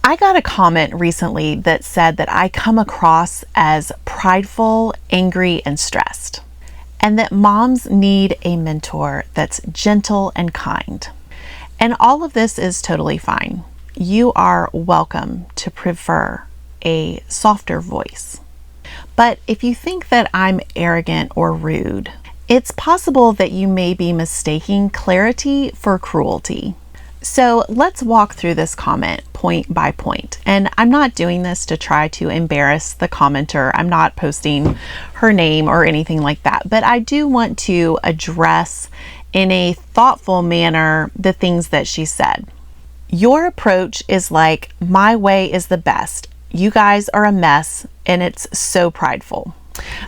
I got a comment recently that said that I come across as prideful, angry, and stressed, and that moms need a mentor that's gentle and kind. And all of this is totally fine. You are welcome to prefer a softer voice. But if you think that I'm arrogant or rude, it's possible that you may be mistaking clarity for cruelty. So let's walk through this comment point by point. And I'm not doing this to try to embarrass the commenter. I'm not posting her name or anything like that. But I do want to address in a thoughtful manner the things that she said. Your approach is like, my way is the best. You guys are a mess, and it's so prideful.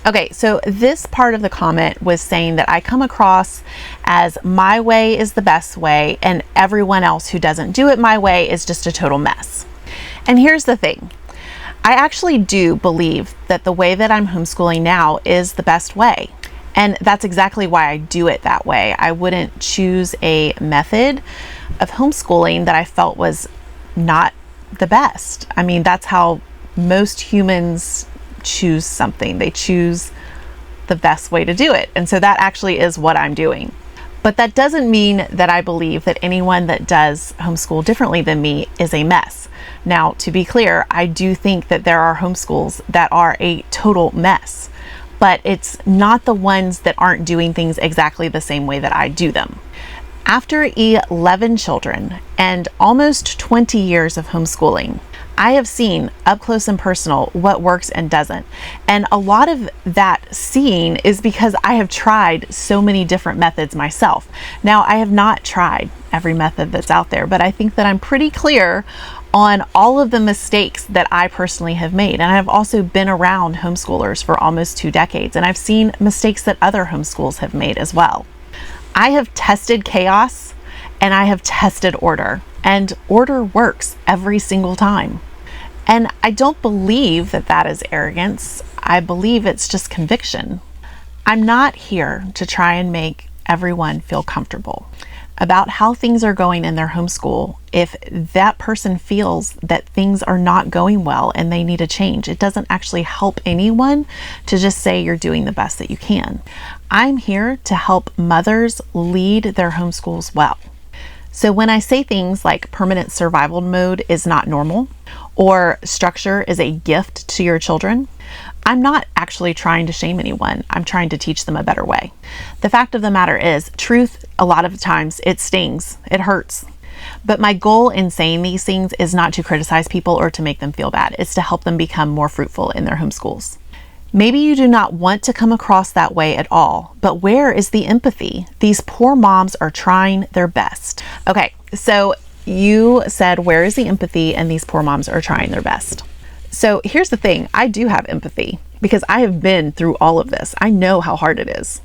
Okay, so this part of the comment was saying that I come across as my way is the best way, and everyone else who doesn't do it my way is just a total mess. And here's the thing. I actually do believe that the way that I'm homeschooling now is the best way. And that's exactly why I do it that way. I wouldn't choose a method of homeschooling that I felt was not the best. I mean, that's how most humans choose something. They choose the best way to do it. And so that actually is what I'm doing. But that doesn't mean that I believe that anyone that does homeschool differently than me is a mess. Now, to be clear, I do think that there are homeschools that are a total mess, but it's not the ones that aren't doing things exactly the same way that I do them. After 11 children and almost 20 years of homeschooling, I have seen up close and personal what works and doesn't. And a lot of that seeing is because I have tried so many different methods myself. Now, I have not tried every method that's out there, but I think that I'm pretty clear on all of the mistakes that I personally have made. And I've also been around homeschoolers for almost 2 decades, and I've seen mistakes that other homeschools have made as well. I have tested chaos and I have tested order, and order works every single time. And I don't believe that that is arrogance. I believe it's just conviction. I'm not here to try and make everyone feel comfortable about how things are going in their homeschool. If that person feels that things are not going well and they need a change, it doesn't actually help anyone to just say you're doing the best that you can. I'm here to help mothers lead their homeschools well. So when I say things like permanent survival mode is not normal, or structure is a gift to your children, I'm not actually trying to shame anyone. I'm trying to teach them a better way. The fact of the matter is, truth, a lot of times, it stings, it hurts. But my goal in saying these things is not to criticize people or to make them feel bad. It's to help them become more fruitful in their homeschools. Maybe you do not want to come across that way at all, but where is the empathy? These poor moms are trying their best. Okay, so you said, where is the empathy? And these poor moms are trying their best. So here's the thing. I do have empathy because I have been through all of this. I know how hard it is.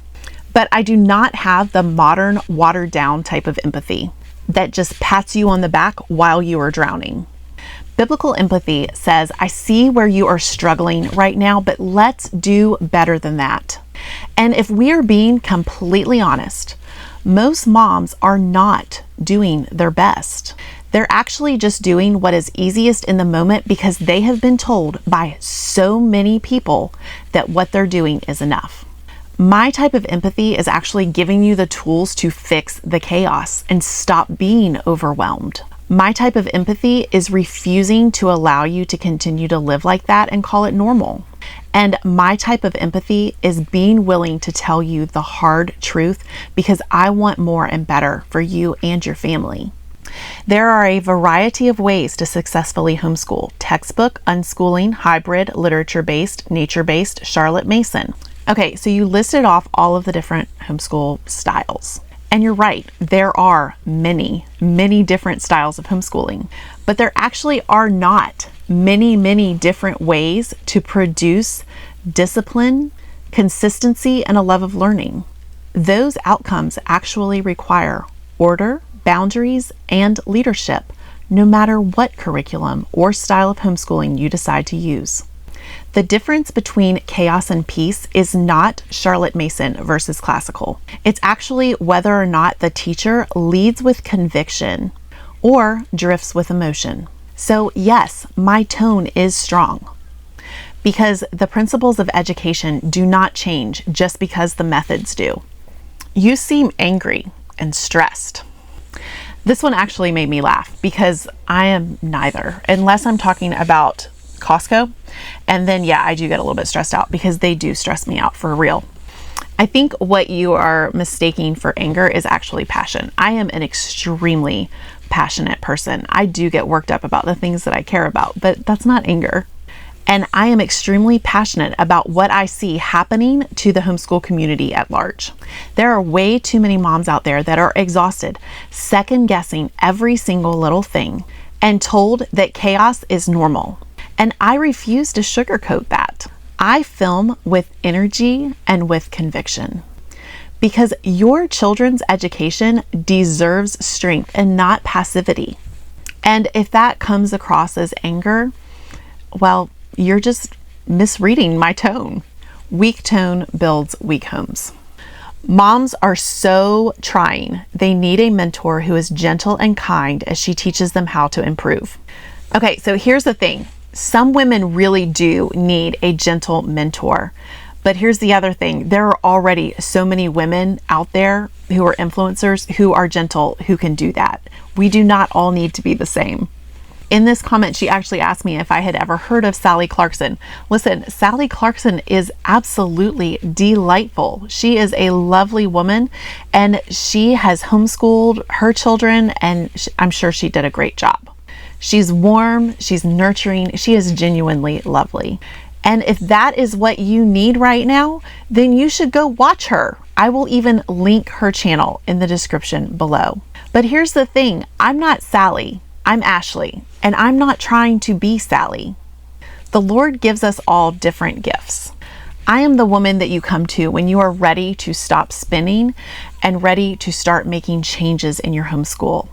But I do not have the modern, watered down type of empathy that just pats you on the back while you are drowning. Biblical empathy says, I see where you are struggling right now, but let's do better than that. And if we are being completely honest, most moms are not doing their best. They're actually just doing what is easiest in the moment because they have been told by so many people that what they're doing is enough. My type of empathy is actually giving you the tools to fix the chaos and stop being overwhelmed. My type of empathy is refusing to allow you to continue to live like that and call it normal. And my type of empathy is being willing to tell you the hard truth because I want more and better for you and your family. There are a variety of ways to successfully homeschool: textbook, unschooling, hybrid, literature-based, nature-based, Charlotte Mason. Okay, so you listed off all of the different homeschool styles. And you're right, there are many, many different styles of homeschooling, but there actually are not many, many different ways to produce discipline, consistency, and a love of learning. Those outcomes actually require order, boundaries, and leadership, no matter what curriculum or style of homeschooling you decide to use. The difference between chaos and peace is not Charlotte Mason versus classical. It's actually whether or not the teacher leads with conviction or drifts with emotion. So yes, my tone is strong because the principles of education do not change just because the methods do. You seem angry and stressed. This one actually made me laugh because I am neither, unless I'm talking about Costco. And then, yeah, I do get a little bit stressed out because they do stress me out for real. I think what you are mistaking for anger is actually passion. I am an extremely passionate person. I do get worked up about the things that I care about, but that's not anger. And I am extremely passionate about what I see happening to the homeschool community at large. There are way too many moms out there that are exhausted, second guessing every single little thing, and told that chaos is normal. And I refuse to sugarcoat that. I film with energy and with conviction because your children's education deserves strength and not passivity. And if that comes across as anger, well, you're just misreading my tone. Weak tone builds weak homes. Moms are so trying. They need a mentor who is gentle and kind as she teaches them how to improve. Okay, so here's the thing. Some women really do need a gentle mentor. But here's the other thing. There are already so many women out there who are influencers who are gentle, who can do that. We do not all need to be the same. In this comment, she actually asked me if I had ever heard of Sally Clarkson. Listen, Sally Clarkson is absolutely delightful. She is a lovely woman and she has homeschooled her children, and I'm sure she did a great job. She's warm, she's nurturing, she is genuinely lovely. And if that is what you need right now, then you should go watch her. I will even link her channel in the description below. But here's the thing, I'm not Sally, I'm Ashley, and I'm not trying to be Sally. The Lord gives us all different gifts. I am the woman that you come to when you are ready to stop spinning and ready to start making changes in your homeschool.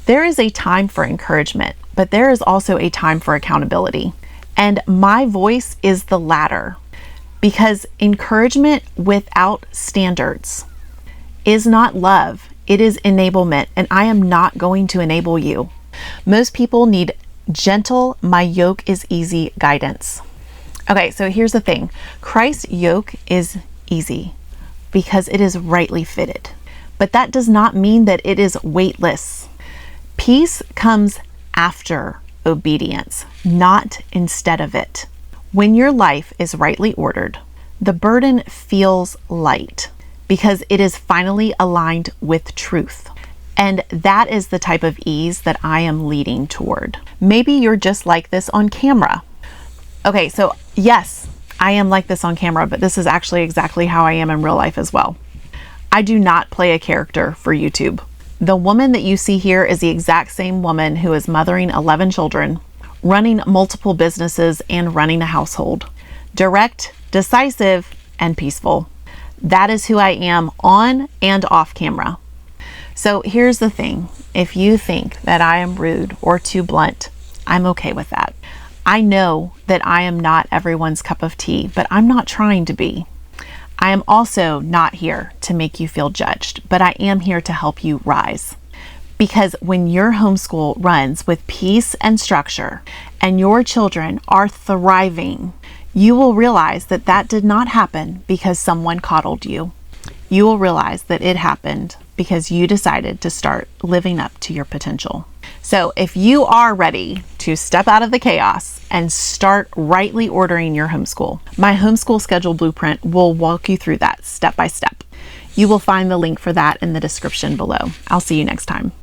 There is a time for encouragement, but there is also a time for accountability. And my voice is the latter, because encouragement without standards is not love. It is enablement, and I am not going to enable you. Most people need gentle, my yoke is easy guidance. Okay, so here's the thing. Christ's yoke is easy because it is rightly fitted, but that does not mean that it is weightless. Peace comes after obedience, not instead of it. When your life is rightly ordered, the burden feels light because it is finally aligned with truth. And that is the type of ease that I am leading toward. Maybe you're just like this on camera. Okay, so yes, I am like this on camera, but this is actually exactly how I am in real life as well. I do not play a character for YouTube. The woman that you see here is the exact same woman who is mothering 11 children, running multiple businesses, and running a household. Direct, decisive, and peaceful. That is who I am on and off camera. So here's the thing. If you think that I am rude or too blunt, I'm okay with that. I know that I am not everyone's cup of tea, but I'm not trying to be. I am also not here to make you feel judged, but I am here to help you rise. Because when your homeschool runs with peace and structure and your children are thriving, you will realize that that did not happen because someone coddled you. You will realize that it happened because you decided to start living up to your potential. So if you are ready to step out of the chaos and start rightly ordering your homeschool, my homeschool schedule blueprint will walk you through that step by step. You will find the link for that in the description below. I'll see you next time.